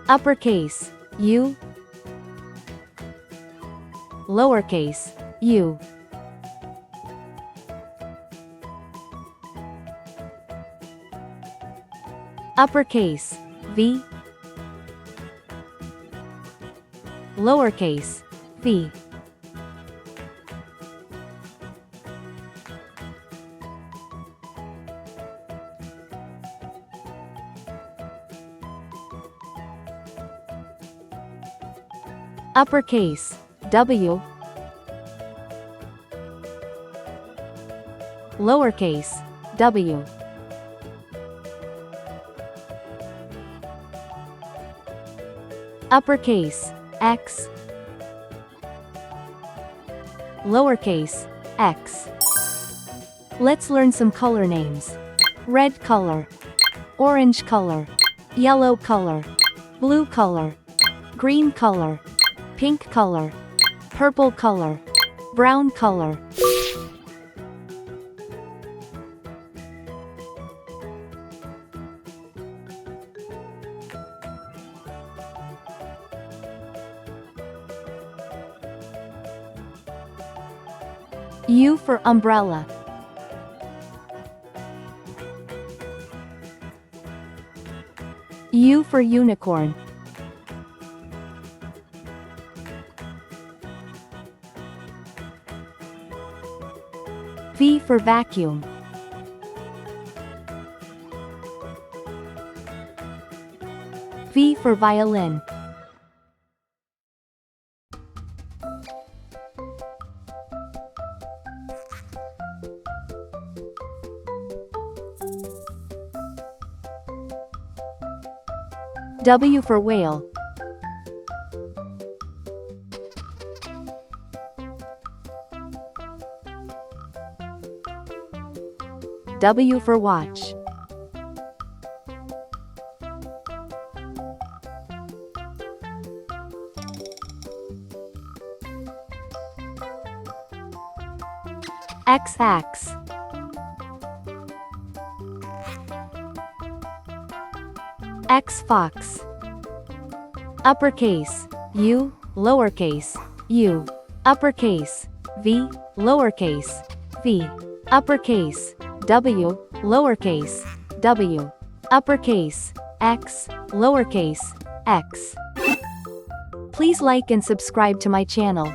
uppercase, U, lowercase, u, uppercase, V, lowercase, v, uppercase, W, lowercase, w, uppercase, X, lowercase, x. Let's learn some color names. Red color, orange color, yellow color, blue color, green color, pink color, purple color, brown color. U for umbrella. U for unicorn. V for vacuum. V for violin. W for whale. W for watch. X axe. X fox. Uppercase, U, lowercase, u, uppercase, V, lowercase, v, uppercase, W, lowercase, w, uppercase, X, lowercase, x. Please like and subscribe to my channel.